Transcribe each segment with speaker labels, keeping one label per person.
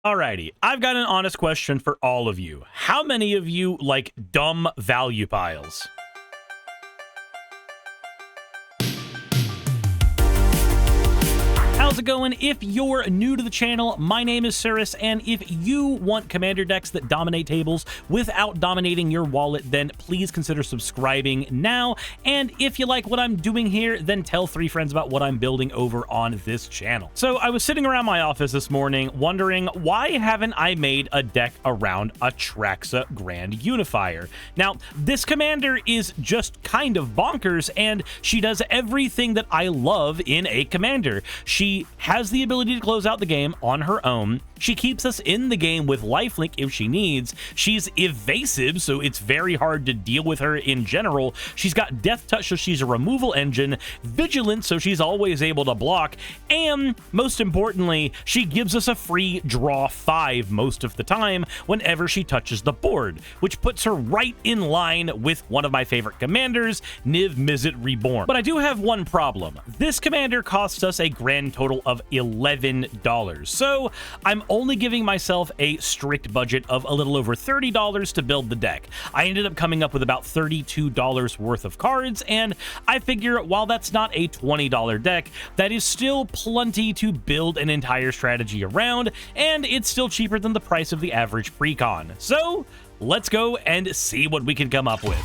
Speaker 1: Alrighty, I've got an honest question for all of you. How many of you like dumb value piles? How's it going? If you're new to the channel, my name is Suris, and if you want commander decks that dominate tables without dominating your wallet, then please consider subscribing now. And if you like what I'm doing here, then tell 3 friends about what I'm building over on this channel. So I was sitting around my office this morning wondering, why haven't I made a deck around Atraxa Grand Unifier? Now, this commander is just kind of bonkers, and she does everything that I love in a commander. She has the ability to close out the game on her own. She keeps us in the game with lifelink if she needs. She's evasive, so it's very hard to deal with her in general. She's got death touch, so she's a removal engine. Vigilant, so she's always able to block. And most importantly, she gives us a free draw 5 most of the time whenever she touches the board, which puts her right in line with one of my favorite commanders, Niv Mizzet Reborn. But I do have one problem. This commander costs us a grand total of $11, so I'm only giving myself a strict budget of a little over $30 to build the deck. I ended up coming up with about $32 worth of cards, and I figure while that's not a $20 deck, that is still plenty to build an entire strategy around, and it's still cheaper than the price of the average precon. So let's go and see what we can come up with.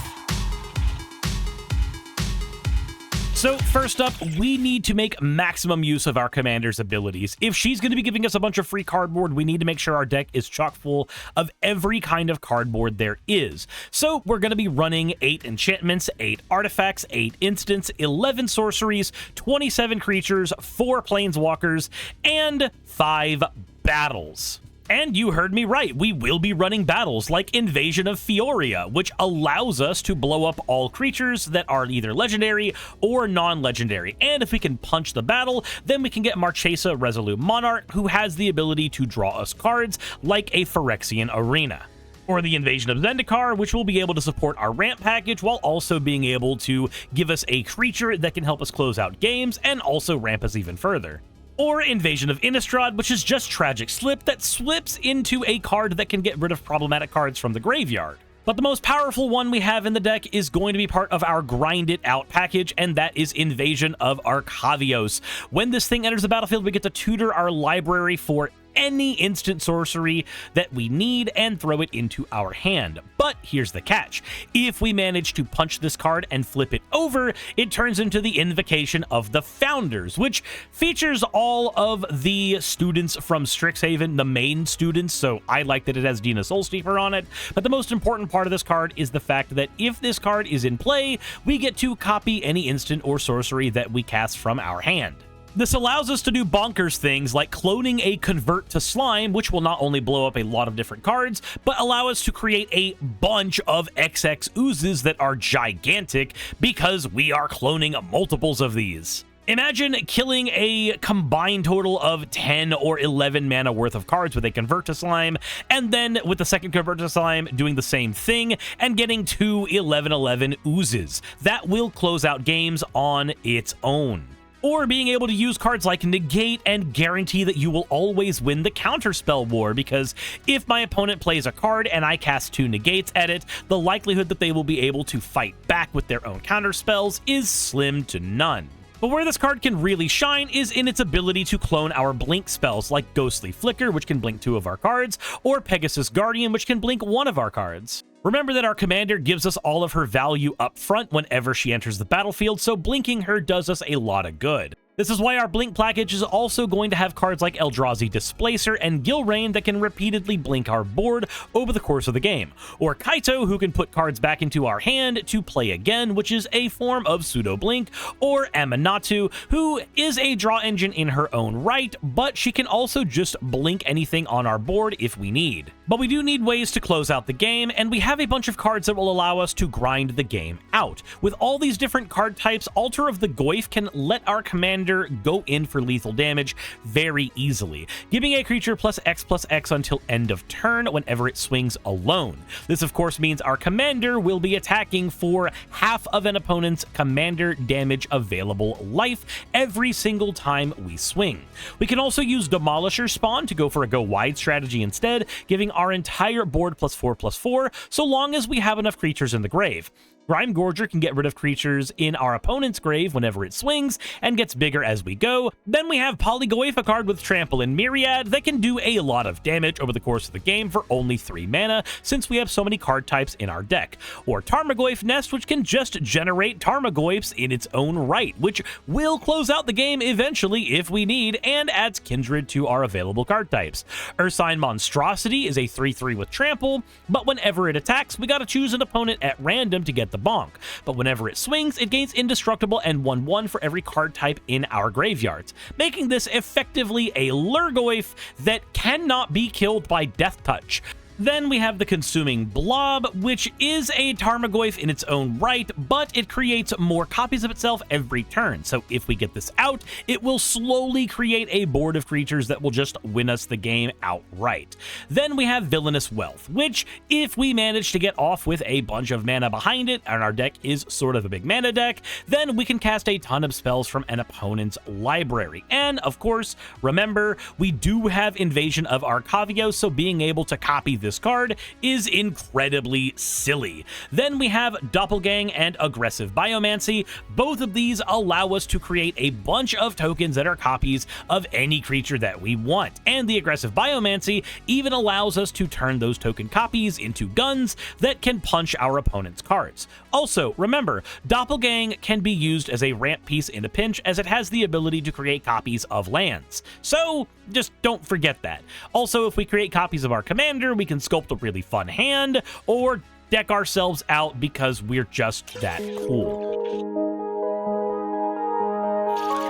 Speaker 1: So first up, we need to make maximum use of our commander's abilities. If she's going to be giving us a bunch of free cardboard, we need to make sure our deck is chock full of every kind of cardboard there is. So we're going to be running 8 enchantments, 8 artifacts, 8 instants, 11 sorceries, 27 creatures, 4 planeswalkers, and 5 battles. And you heard me right, we will be running battles like Invasion of Fioria, which allows us to blow up all creatures that are either legendary or non-legendary. And if we can punch the battle, then we can get Marchesa Resolute Monarch, who has the ability to draw us cards like a Phyrexian Arena. Or the Invasion of Zendikar, which will be able to support our ramp package while also being able to give us a creature that can help us close out games and also ramp us even further. Or Invasion of Innistrad, which is just Tragic Slip that slips into a card that can get rid of problematic cards from the graveyard. But the most powerful one we have in the deck is going to be part of our Grind It Out package, and that is Invasion of Arcavios. When this thing enters the battlefield, we get to tutor our library for any instant sorcery that we need and throw it into our hand. But here's the catch. If we manage to punch this card and flip it over, it turns into the Invocation of the Founders, which features all of the students from Strixhaven, the main students, so I like that it has Dina Soulsteeper on it. But the most important part of this card is the fact that if this card is in play, we get to copy any instant or sorcery that we cast from our hand. This allows us to do bonkers things like cloning a Convert to Slime, which will not only blow up a lot of different cards, but allow us to create a bunch of XX oozes that are gigantic because we are cloning multiples of these. Imagine killing a combined total of 10 or 11 mana worth of cards with a Convert to Slime, and then with the second Convert to Slime doing the same thing and getting 2 11/11 oozes. That will close out games on its own. Or being able to use cards like Negate and guarantee that you will always win the Counterspell War, because if my opponent plays a card and I cast 2 negates at it, the likelihood that they will be able to fight back with their own counterspells is slim to none. But where this card can really shine is in its ability to clone our blink spells like Ghostly Flicker, which can blink 2 of our cards, or Pegasus Guardian, which can blink 1 of our cards. Remember that our commander gives us all of her value up front whenever she enters the battlefield, so blinking her does us a lot of good. This is why our blink package is also going to have cards like Eldrazi Displacer and Gilrain that can repeatedly blink our board over the course of the game, or Kaito, who can put cards back into our hand to play again, which is a form of pseudo blink, or Amanatu, who is a draw engine in her own right, but she can also just blink anything on our board if we need. But we do need ways to close out the game, and we have a bunch of cards that will allow us to grind the game out. With all these different card types, Altar of the Goyf can let our commander commander go in for lethal damage very easily, giving a creature +X/+X until end of turn whenever it swings alone. This of course means our commander will be attacking for half of an opponent's commander damage available life every single time we swing. We can also use Demolisher Spawn to go for a go wide strategy instead, giving our entire board +4/+4 so long as we have enough creatures in the grave. Grime Gorger can get rid of creatures in our opponent's grave whenever it swings and gets bigger as we go. Then we have Polygoyf, a card with Trample and Myriad that can do a lot of damage over the course of the game for only 3 mana since we have so many card types in our deck. Or Tarmogoyf Nest, which can just generate Tarmogoyfs in its own right, which will close out the game eventually if we need and adds Kindred to our available card types. Ursine Monstrosity is a 3/3 with Trample, but whenever it attacks, we gotta choose an opponent at random to get the bonk, but whenever it swings, it gains Indestructible and 1/1 for every card type in our graveyards, making this effectively a Lurgoyf that cannot be killed by Death Touch. Then we have the Consuming Blob, which is a Tarmogoyf in its own right, but it creates more copies of itself every turn. So if we get this out, it will slowly create a board of creatures that will just win us the game outright. Then we have Villainous Wealth, which if we manage to get off with a bunch of mana behind it, and our deck is sort of a big mana deck, then we can cast a ton of spells from an opponent's library. And of course, remember, we do have Invasion of Arcavios, so being able to copy this card is incredibly silly. Then we have Doppelgang and Aggressive Biomancy. Both of these allow us to create a bunch of tokens that are copies of any creature that we want, and the Aggressive Biomancy even allows us to turn those token copies into guns that can punch our opponent's cards. Also, remember, Doppelgang can be used as a ramp piece in a pinch, as it has the ability to create copies of lands. So just don't forget that. Also, if we create copies of our commander, we can sculpt a really fun hand or deck ourselves out because we're just that cool.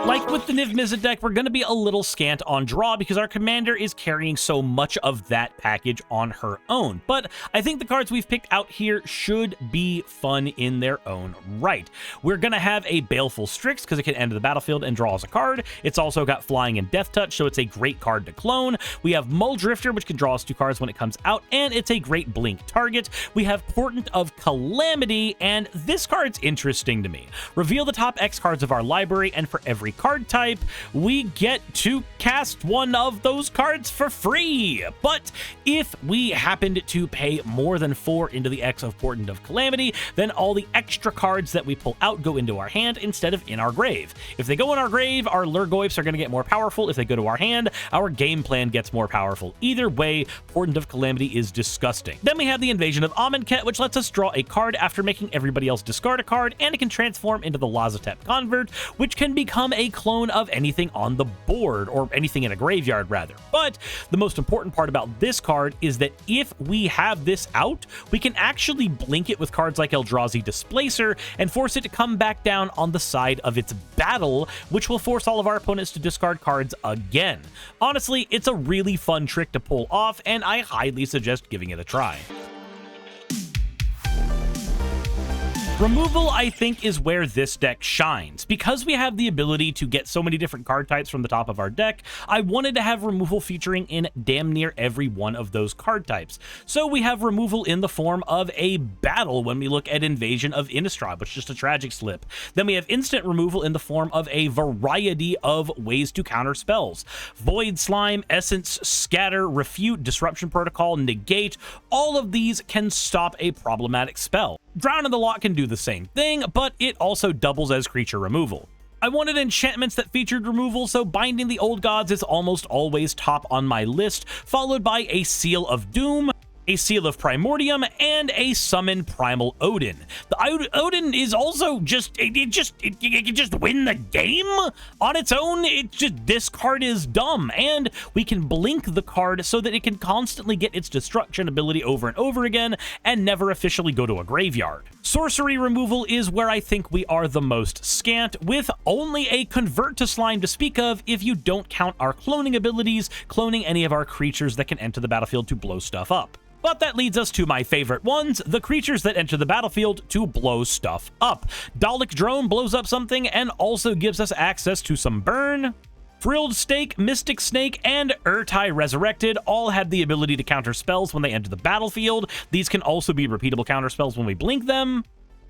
Speaker 1: Like with the Niv Mizzet deck, we're going to be a little scant on draw because our commander is carrying so much of that package on her own. But I think the cards we've picked out here should be fun in their own right. We're going to have a Baleful Strix because it can enter the battlefield and draw us a card. It's also got Flying and Death Touch, so it's a great card to clone. We have Muldrifter, which can draw us 2 cards when it comes out, and it's a great blink target. We have Portent of Calamity, and this card's interesting to me. Reveal the top X cards of our library, and for every card type, we get to cast one of those cards for free. But if we happened to pay more than 4 into the X of Portent of Calamity, then all the extra cards that we pull out go into our hand instead of in our grave. If they go in our grave, our Lurgoyfs are going to get more powerful. If they go to our hand, our game plan gets more powerful. Either way, Portent of Calamity is disgusting. Then we have the Invasion of Amonkhet, which lets us draw a card after making everybody else discard a card, and it can transform into the Lazotep Convert, which can become a clone of anything on the board, or anything in a graveyard rather. But the most important part about this card is that if we have this out, we can actually blink it with cards like Eldrazi Displacer and force it to come back down on the side of its battle, which will force all of our opponents to discard cards again. Honestly, it's a really fun trick to pull off, and I highly suggest giving it a try. Removal, I think, is where this deck shines. Because we have the ability to get so many different card types from the top of our deck, I wanted to have removal featuring in damn near every one of those card types. So we have removal in the form of a battle when we look at Invasion of Innistrad, which is just a tragic slip. Then we have instant removal in the form of a variety of ways to counter spells. Void Slime, Essence, Scatter, Refute, Disruption Protocol, Negate, all of these can stop a problematic spell. Drown in the Lot can do the same thing, but it also doubles as creature removal. I wanted enchantments that featured removal, so Binding the Old Gods is almost always top on my list, followed by a Seal of Doom, a Seal of Primordium, and a Summon Primal Odin. The Odin is also just, it can just win the game on its own. It's just, this card is dumb, and we can blink the card so that it can constantly get its destruction ability over and over again and never officially go to a graveyard. Sorcery removal is where I think we are the most scant, with only a Convert to Slime to speak of if you don't count our cloning abilities, cloning any of our creatures that can enter the battlefield to blow stuff up. But that leads us to my favorite ones, the creatures that enter the battlefield to blow stuff up. Dalek Drone blows up something and also gives us access to some burn. Frilled Stake, Mystic Snake, and Urtai Resurrected all had the ability to counter spells when they enter the battlefield. These can also be repeatable counter spells when we blink them.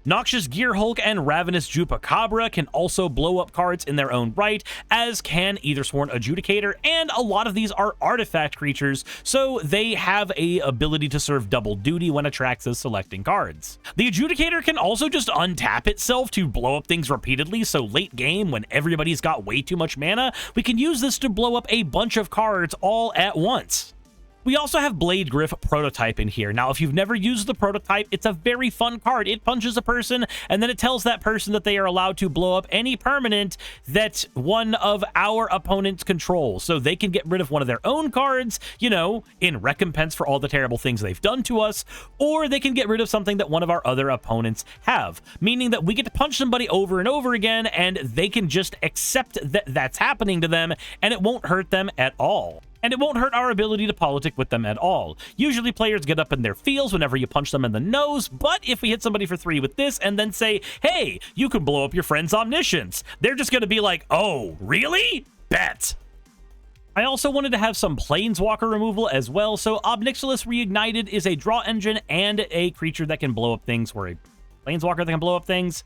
Speaker 1: Noxious Gear Hulk and Ravenous Chupacabra can also blow up cards in their own right, as can Aethersworn Adjudicator, and a lot of these are artifact creatures, so they have a ability to serve double duty when Atraxa is selecting cards. The Adjudicator can also just untap itself to blow up things repeatedly, so late game, when everybody's got way too much mana, we can use this to blow up a bunch of cards all at once. We also have Blade Griff Prototype in here. Now, if you've never used the Prototype, it's a very fun card. It punches a person, and then it tells that person that they are allowed to blow up any permanent that one of our opponents controls. So they can get rid of one of their own cards, you know, in recompense for all the terrible things they've done to us, or they can get rid of something that one of our other opponents have, meaning that we get to punch somebody over and over again, and they can just accept that that's happening to them, and it won't hurt them at all. And it won't hurt our ability to politic with them at all. Usually players get up in their feels whenever you punch them in the nose, but if we hit somebody for 3 with this and then say, hey, you can blow up your friend's omniscience, they're just going to be like, oh, really? Bet. I also wanted to have some Planeswalker removal as well, so Obnixilis Reignited is a draw engine and a creature that can blow up things, or a Planeswalker that can blow up things.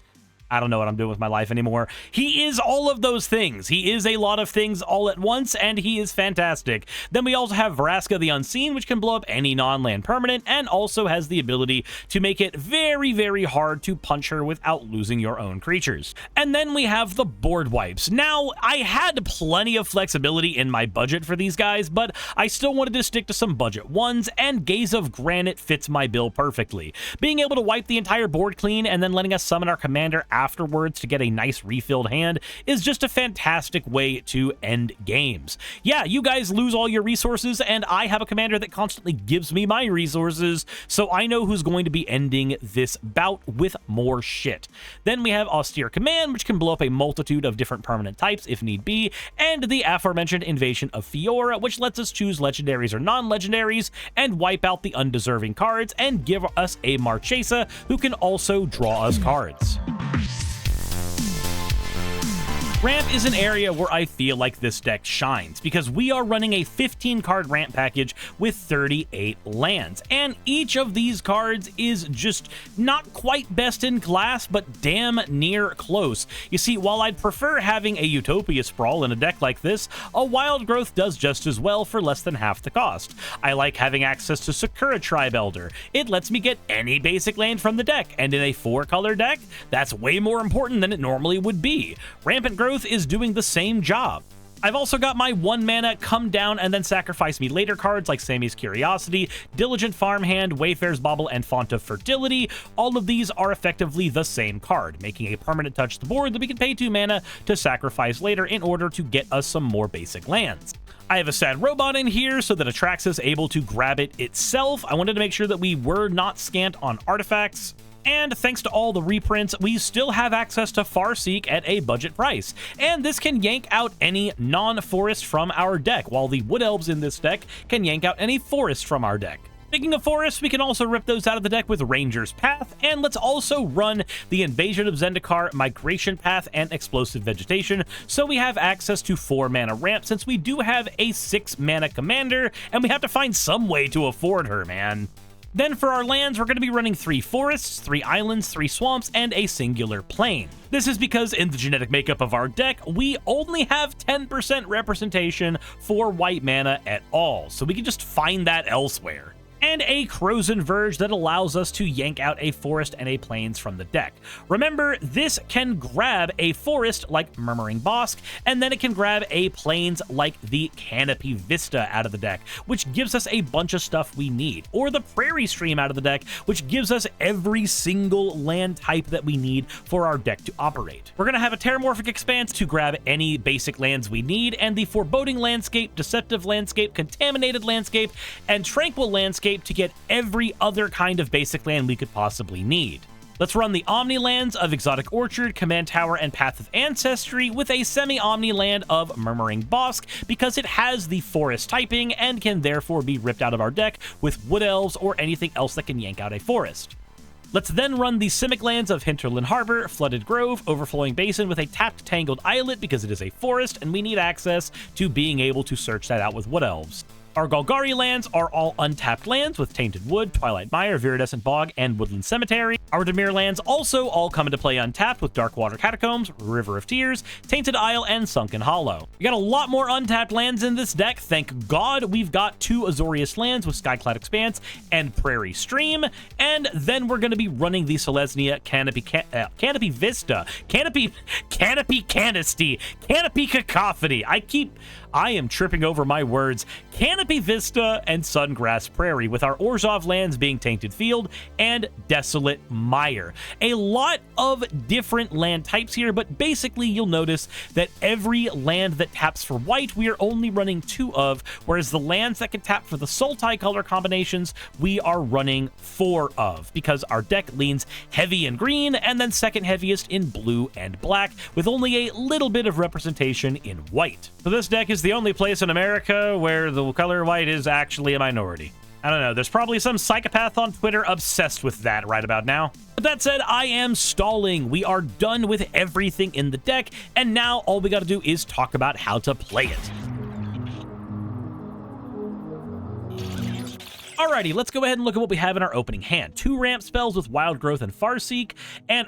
Speaker 1: I don't know what I'm doing with my life anymore. He is all of those things. He is a lot of things all at once, and he is fantastic. Then we also have Vraska the Unseen, which can blow up any non-land permanent, and also has the ability to make it very, very hard to punch her without losing your own creatures. And then we have the board wipes. Now, I had plenty of flexibility in my budget for these guys, but I still wanted to stick to some budget ones, and Gaze of Granite fits my bill perfectly. Being able to wipe the entire board clean and then letting us summon our commander afterwards to get a nice refilled hand is just a fantastic way to end games. Yeah, you guys lose all your resources, and I have a commander that constantly gives me my resources, so I know who's going to be ending this bout with more shit. Then we have Austere Command, which can blow up a multitude of different permanent types if need be, and the aforementioned Invasion of Fiora, which lets us choose legendaries or non-legendaries and wipe out the undeserving cards and give us a Marchesa who can also draw us cards. Ramp is an area where I feel like this deck shines, because we are running a 15-card ramp package with 38 lands, and each of these cards is just not quite best in class, but damn near close. You see, while I'd prefer having a Utopia Sprawl in a deck like this, a Wild Growth does just as well for less than half the cost. I like having access to Sakura Tribe Elder. It lets me get any basic land from the deck, and in a 4-color deck, that's way more important than it normally would be. Rampant Growth is doing the same job. I've also got my 1-mana Come Down and then Sacrifice Me Later cards like Sammy's Curiosity, Diligent Farmhand, Wayfarer's Bauble, and Font of Fertility. All of these are effectively the same card, making a permanent touch the board that we can pay 2 mana to sacrifice later in order to get us some more basic lands. I have a Sad Robot in here so that Atraxa is able to grab it itself. I wanted to make sure that we were not scant on artifacts. And thanks to all the reprints, we still have access to Farseek at a budget price. And this can yank out any non-forest from our deck, while the Wood Elves in this deck can yank out any forest from our deck. Speaking of forests, we can also rip those out of the deck with Ranger's Path, and let's also run the Invasion of Zendikar, Migration Path, and Explosive Vegetation, so we have access to 4-mana ramp, since we do have a 6-mana commander, and we have to find some way to afford her, man. Then for our lands, we're going to be running 3 forests, 3 islands, 3 swamps, and a singular plain. This is because in the genetic makeup of our deck, we only have 10% representation for white mana at all, so we can just find that elsewhere. And a Crozen Verge that allows us to yank out a forest and a plains from the deck. Remember, this can grab a forest like Murmuring Bosk, and then it can grab a plains like the Canopy Vista out of the deck, which gives us a bunch of stuff we need, or the Prairie Stream out of the deck, which gives us every single land type that we need for our deck to operate. We're going to have a Terramorphic Expanse to grab any basic lands we need, and the Foreboding Landscape, Deceptive Landscape, Contaminated Landscape, and Tranquil Landscape to get every other kind of basic land we could possibly need. Let's run the Omni lands of Exotic Orchard, Command Tower, and Path of Ancestry with a semi-Omni land of Murmuring Bosk because it has the forest typing and can therefore be ripped out of our deck with Wood Elves or anything else that can yank out a forest. Let's then run the Simic lands of Hinterland Harbor, Flooded Grove, Overflowing Basin with a tapped Tangled Islet because it is a forest and we need access to being able to search that out with Wood Elves. Our Golgari lands are all untapped lands with Tainted Wood, Twilight Mire, Viridescent Bog, and Woodland Cemetery. Our Dimir lands also all come into play untapped with Darkwater Catacombs, River of Tears, Tainted Isle, and Sunken Hollow. We got a lot more untapped lands in this deck. Thank God we've got 2 Azorius lands with Skyclad Expanse and Prairie Stream, and then we're going to be running the Selesnya Canopy Vista, Canopy Canesty, Canopy Cacophony. I am tripping over my words. Canopy Vista and Sungrass Prairie, with our Orzhov lands being Tainted Field and Desolate Mire. A lot of different land types here, but basically you'll notice that every land that taps for white, we are only running 2 of, whereas the lands that can tap for the Sultai color combinations, we are running 4 of, because our deck leans heavy in green and then second heaviest in blue and black, with only a little bit of representation in white. So this deck is the only place in America where the color white is actually a minority. I don't know, there's probably some psychopath on Twitter obsessed with that right about now. But that said, I am stalling. We are done with everything in the deck, and now all we gotta do is talk about how to play it. Alrighty, let's go ahead and look at what we have in our opening hand. 2 ramp spells with Wild Growth and Farseek,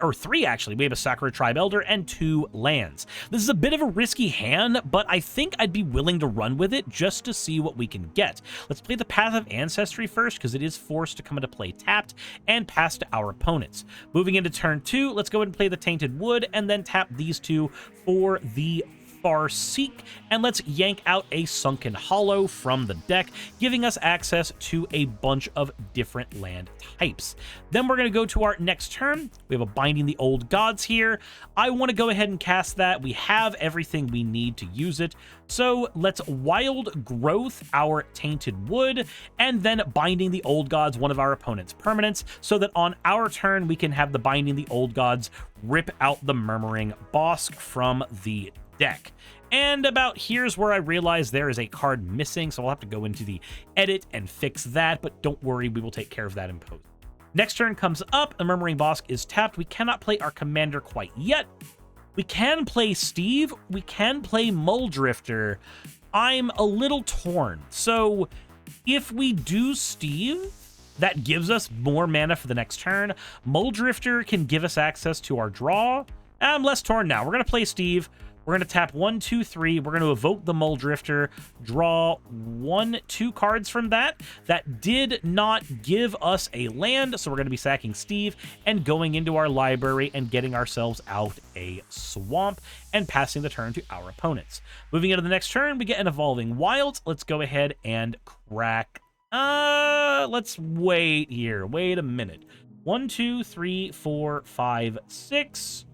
Speaker 1: or 3 actually. We have a Sakura Tribe Elder and 2 lands. This is a bit of a risky hand, but I think I'd be willing to run with it just to see what we can get. Let's play the Path of Ancestry first, because it is forced to come into play tapped and pass to our opponents. Moving into turn 2, let's go ahead and play the Tainted Wood, and then tap these 2 for the Farseek, and let's yank out a Sunken Hollow from the deck, giving us access to a bunch of different land types. Then we're going to go to our next turn. We have a Binding the Old Gods here. I want to go ahead and cast that. We have everything we need to use it. So let's Wild Growth our Tainted Wood, and then Binding the Old Gods, one of our opponent's permanents, so that on our turn we can have the Binding the Old Gods rip out the Murmuring Bosk from the deck. And about here's where I realize there is a card missing, so I'll have to go into the edit and fix that, but don't worry, we will take care of that in post. Next turn comes up, the Murmuring Bosk is tapped. We cannot play our commander quite yet. We can play Steve, we can play Muldrifter. I'm a little torn. So if we do Steve, that gives us more mana for the next turn. Muldrifter can give us access to our draw. I'm less torn now. We're going to play Steve. We're going to tap 1, 2, 3. We're going to evoke the Muldrifter, draw 1, 2 cards from that. That did not give us a land, so we're going to be sacking Steve and going into our library and getting ourselves out a swamp and passing the turn to our opponents. Moving into the next turn, we get an Evolving Wilds. Let's go ahead and crack. Let's wait here. Wait a minute. 1, 2, 3, 4, 5, 6.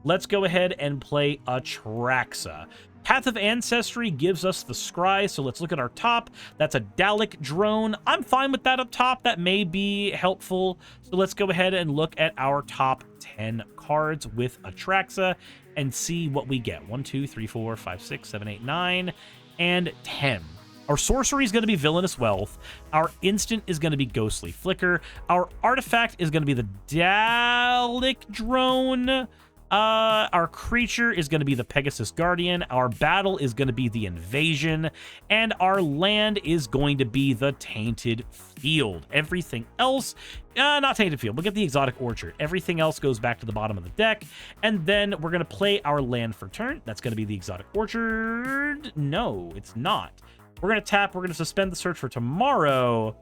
Speaker 1: Let's go ahead and play Atraxa. Path of Ancestry gives us the Scry, so let's look at our top. That's a Dalek drone. I'm fine with that up top. That may be helpful. So let's go ahead and look at our top 10 cards with Atraxa and see what we get. 1, 2, 3, 4, 5, 6, 7, 8, 9, and 10. Our sorcery is going to be Villainous Wealth. Our instant is going to be Ghostly Flicker. Our artifact is going to be the Dalek drone. Our creature is going to be the Pegasus Guardian. Our battle is going to be the Invasion. And our land is going to be the Tainted Field. Everything else, not Tainted Field. We'll get the Exotic Orchard. Everything else goes back to the bottom of the deck. And then we're going to play our land for turn. That's going to be the Exotic Orchard. No, it's not. We're going to tap. We're going to suspend the search for tomorrow.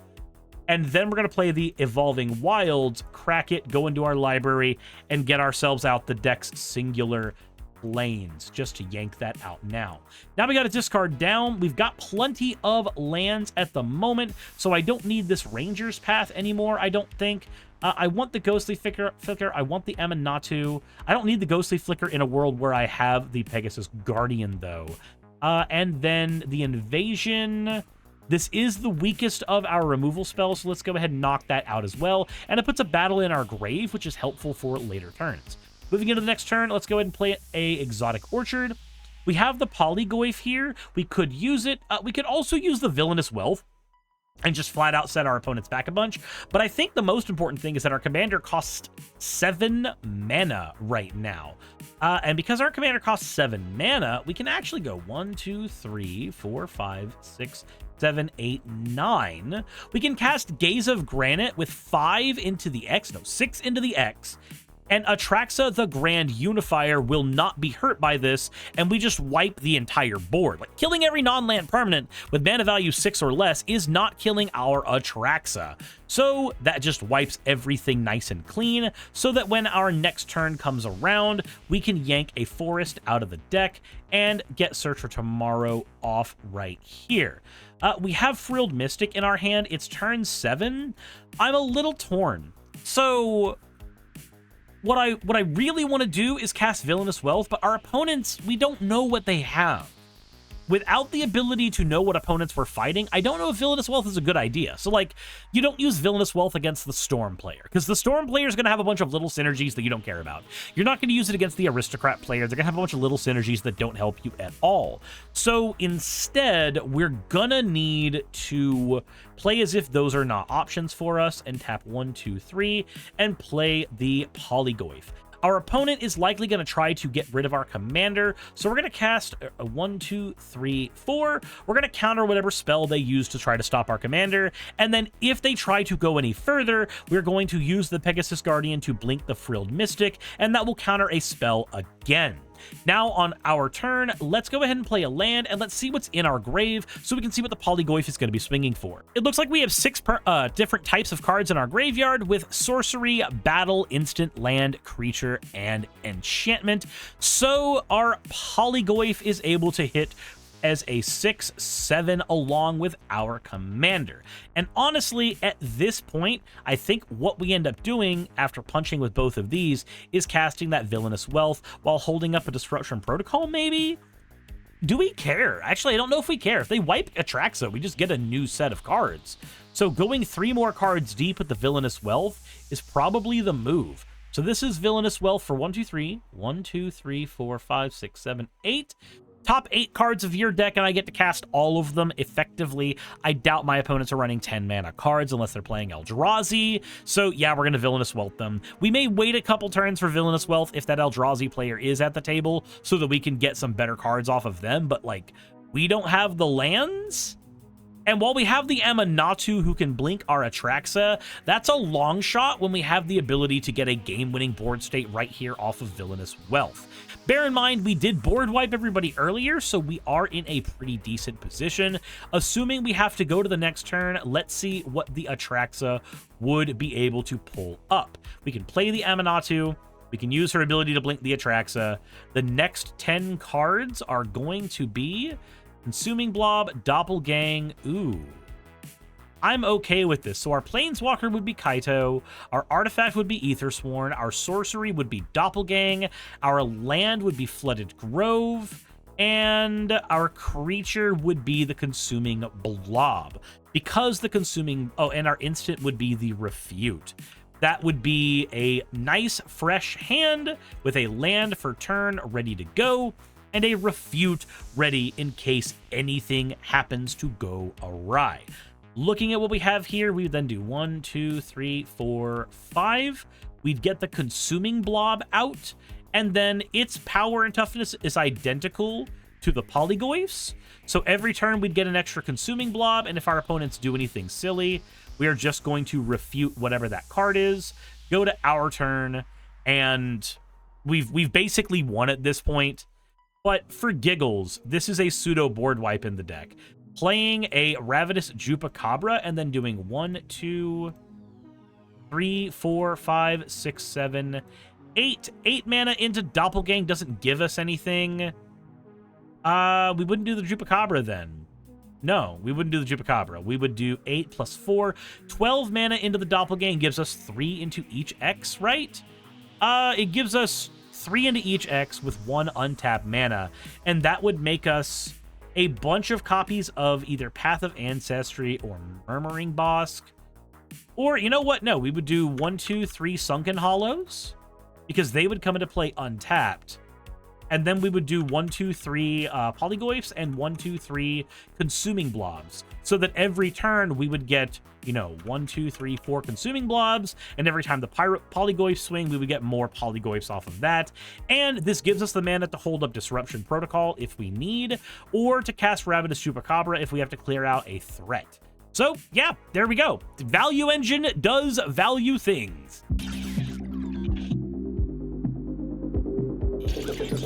Speaker 1: And then we're going to play the Evolving Wilds, crack it, go into our library, and get ourselves out the deck's singular lanes, just to yank that out now. Now we got to discard down. We've got plenty of lands at the moment, so I don't need this Ranger's Path anymore, I don't think. I want the Ghostly Flicker. I want the Amanatu. I don't need the Ghostly Flicker in a world where I have the Pegasus Guardian, though. And then the Invasion. This is the weakest of our removal spells, so let's go ahead and knock that out as well. And it puts a battle in our grave, which is helpful for later turns. Moving into the next turn, let's go ahead and play a Exotic Orchard. We have the Polygoyf here. We could use it. We could also use the Villainous Wealth and just flat out set our opponents back a bunch. But I think the most important thing is that our commander costs 7 mana right now. And because our commander costs 7 mana, we can actually go 1, 2, 3, 4, 5, 6, 7, 8, 9. We can cast Gaze of Granite with 5 into the X, no, 6 into the X. And Atraxa, the Grand Unifier, will not be hurt by this, and we just wipe the entire board. Like, killing every non-land permanent with mana value 6 or less is not killing our Atraxa. So that just wipes everything nice and clean, so that when our next turn comes around, we can yank a forest out of the deck and get Search for Tomorrow off right here. We have Frilled Mystic in our hand. It's turn 7. I'm a little torn. So what I really want to do is cast Villainous Wealth, but our opponents, we don't know what they have. Without the ability to know what opponents we're fighting, I don't know if Villainous Wealth is a good idea. So, like, you don't use Villainous Wealth against the Storm player, because the Storm player is going to have a bunch of little synergies that you don't care about. You're not going to use it against the Aristocrat player. They're going to have a bunch of little synergies that don't help you at all. So, instead, we're going to need to play as if those are not options for us and tap 1, 2, 3 and play the Polygoyf. Our opponent is likely going to try to get rid of our commander, so we're going to cast a 1, 2, 3, 4. We're going to counter whatever spell they use to try to stop our commander, and then if they try to go any further, we're going to use the Pegasus Guardian to blink the Frilled Mystic, and that will counter a spell again. Now, on our turn, let's go ahead and play a land, and let's see what's in our grave so we can see what the Polygoyf is going to be swinging for. It looks like we have 6 different types of cards in our graveyard with sorcery, battle, instant, land, creature, and enchantment. So our Polygoyf is able to hit as a 6/7 along with our commander. And honestly, at this point, I think what we end up doing after punching with both of these is casting that Villainous Wealth while holding up a Disruption Protocol, maybe? Do we care? Actually, I don't know if we care. If they wipe Atraxa, we just get a new set of cards. So going 3 more cards deep with the Villainous Wealth is probably the move. So this is Villainous Wealth for 1, 2, 3. 1, 2, 3, 4, 5, 6, 7, 8. Top 8 cards of your deck, and I get to cast all of them effectively. I doubt my opponents are running 10 mana cards unless they're playing Eldrazi. So yeah, we're going to Villainous Wealth them. We may wait a couple turns for Villainous Wealth if that Eldrazi player is at the table so that we can get some better cards off of them, but like, we don't have the lands? And while we have the Amanatu who can blink our Atraxa, that's a long shot when we have the ability to get a game-winning board state right here off of Villainous Wealth. Bear in mind, we did board wipe everybody earlier, so we are in a pretty decent position. Assuming we have to go to the next turn, let's see what the Atraxa would be able to pull up. We can play the Amanatu. We can use her ability to blink the Atraxa. The next 10 cards are going to be Consuming Blob, Doppelgang. Ooh. I'm okay with this. So our Planeswalker would be Kaito, our Artifact would be Aethersworn, our Sorcery would be Doppelgang, our Land would be Flooded Grove, and our creature would be the Consuming Blob. Because the Consuming... Oh, and our instant would be the Refute. That would be a nice, fresh hand with a land for turn ready to go, and a Refute ready in case anything happens to go awry. Looking at what we have here, we would then do 1, 2, 3, 4, 5. We'd get the Consuming Blob out, and then its power and toughness is identical to the Polygoyf's. So every turn we'd get an extra Consuming Blob, and if our opponents do anything silly, we are just going to refute whatever that card is, go to our turn, and we've basically won at this point. But for giggles, this is a pseudo board wipe in the deck. Playing a Ravenous Chupacabra and then doing 1, 2, 3, 4, 5, 6, 7, 8. 8 mana into Doppelgang doesn't give us anything. We wouldn't do the Chupacabra then. No, we wouldn't do the Chupacabra. We would do 8 plus 4. 12 mana into the Doppelgang gives us 3 into each X, right? It gives us 3 into each X with 1 untapped mana, and that would make us a bunch of copies of either Path of Ancestry or Murmuring Bosk. Or, you know what? No, we would do 1, 2, 3 Sunken Hollows, because they would come into play untapped. And then we would do 1, 2, 3 Polygoyfs and 1, 2, 3 Consuming Blobs. So that every turn we would get, you know, 1, 2, 3, 4 Consuming Blobs. And every time the Polygoyfs swing, we would get more Polygoyfs off of that. And this gives us the mana to hold up Disruption Protocol if we need, or to cast Ravenous Chupacabra if we have to clear out a threat. So, yeah, there we go. The Value Engine does value things.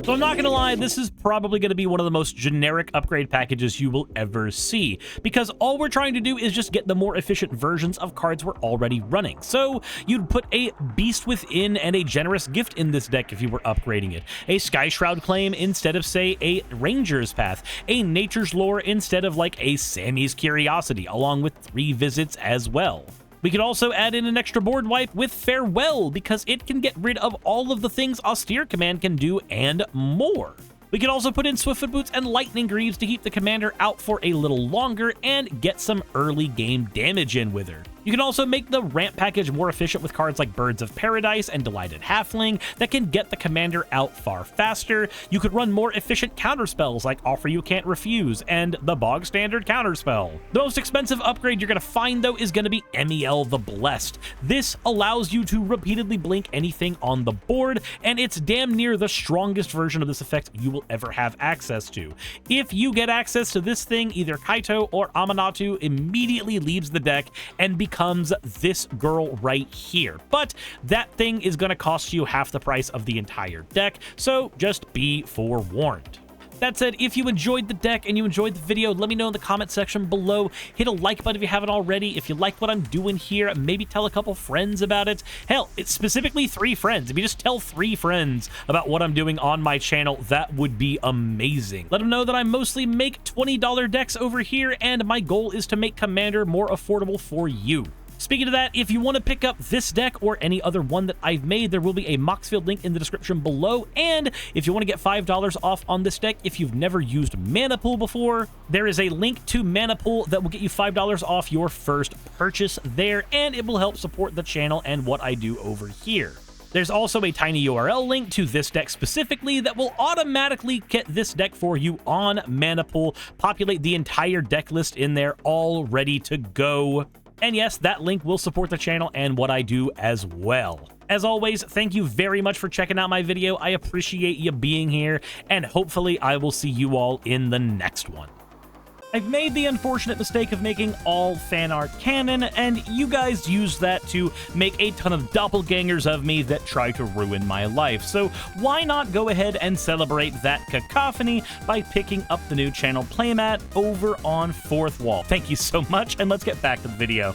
Speaker 1: So I'm not going to lie, this is probably going to be one of the most generic upgrade packages you will ever see, because all we're trying to do is just get the more efficient versions of cards we're already running. So you'd put a Beast Within and a Generous Gift in this deck if you were upgrading it, a Sky Shroud Claim instead of, say, a Ranger's Path, a Nature's Lore instead of, like, a Sammy's Curiosity, along with 3 visits as well. We could also add in an extra board wipe with Farewell, because it can get rid of all of the things Austere Command can do and more. We could also put in Swiftfoot Boots and Lightning Greaves to keep the commander out for a little longer and get some early game damage in with her. You can also make the ramp package more efficient with cards like Birds of Paradise and Delighted Halfling that can get the commander out far faster. You could run more efficient counterspells like Offer You Can't Refuse and the bog standard counterspell. The most expensive upgrade you're going to find, though, is going to be Emiel the Blessed. This allows you to repeatedly blink anything on the board, and it's damn near the strongest version of this effect you will ever have access to. If you get access to this thing, either Kaito or Amanatu immediately leaves the deck and becomes this girl right here. But that thing is going to cost you half the price of the entire deck, so just be forewarned. That said, if you enjoyed the deck and you enjoyed the video, let me know in the comment section below. Hit a like button if you haven't already. If you like what I'm doing here, maybe tell a couple friends about it. Hell, it's specifically 3 friends. If you just tell 3 friends about what I'm doing on my channel, that would be amazing. Let them know that I mostly make $20 decks over here, and my goal is to make Commander more affordable for you. Speaking of that, if you want to pick up this deck or any other one that I've made, there will be a Moxfield link in the description below. And if you want to get $5 off on this deck, if you've never used Mana Pool before, there is a link to Mana Pool that will get you $5 off your first purchase there, and it will help support the channel and what I do over here. There's also a tiny URL link to this deck specifically that will automatically get this deck for you on Mana Pool, populate the entire deck list in there, all ready to go. And yes, that link will support the channel and what I do as well. As always, thank you very much for checking out my video. I appreciate you being here, and hopefully I will see you all in the next one. I've made the unfortunate mistake of making all fan art canon, and you guys use that to make a ton of doppelgangers of me that try to ruin my life. So why not go ahead and celebrate that cacophony by picking up the new channel playmat over on 4th Wall. Thank you so much, and let's get back to the video.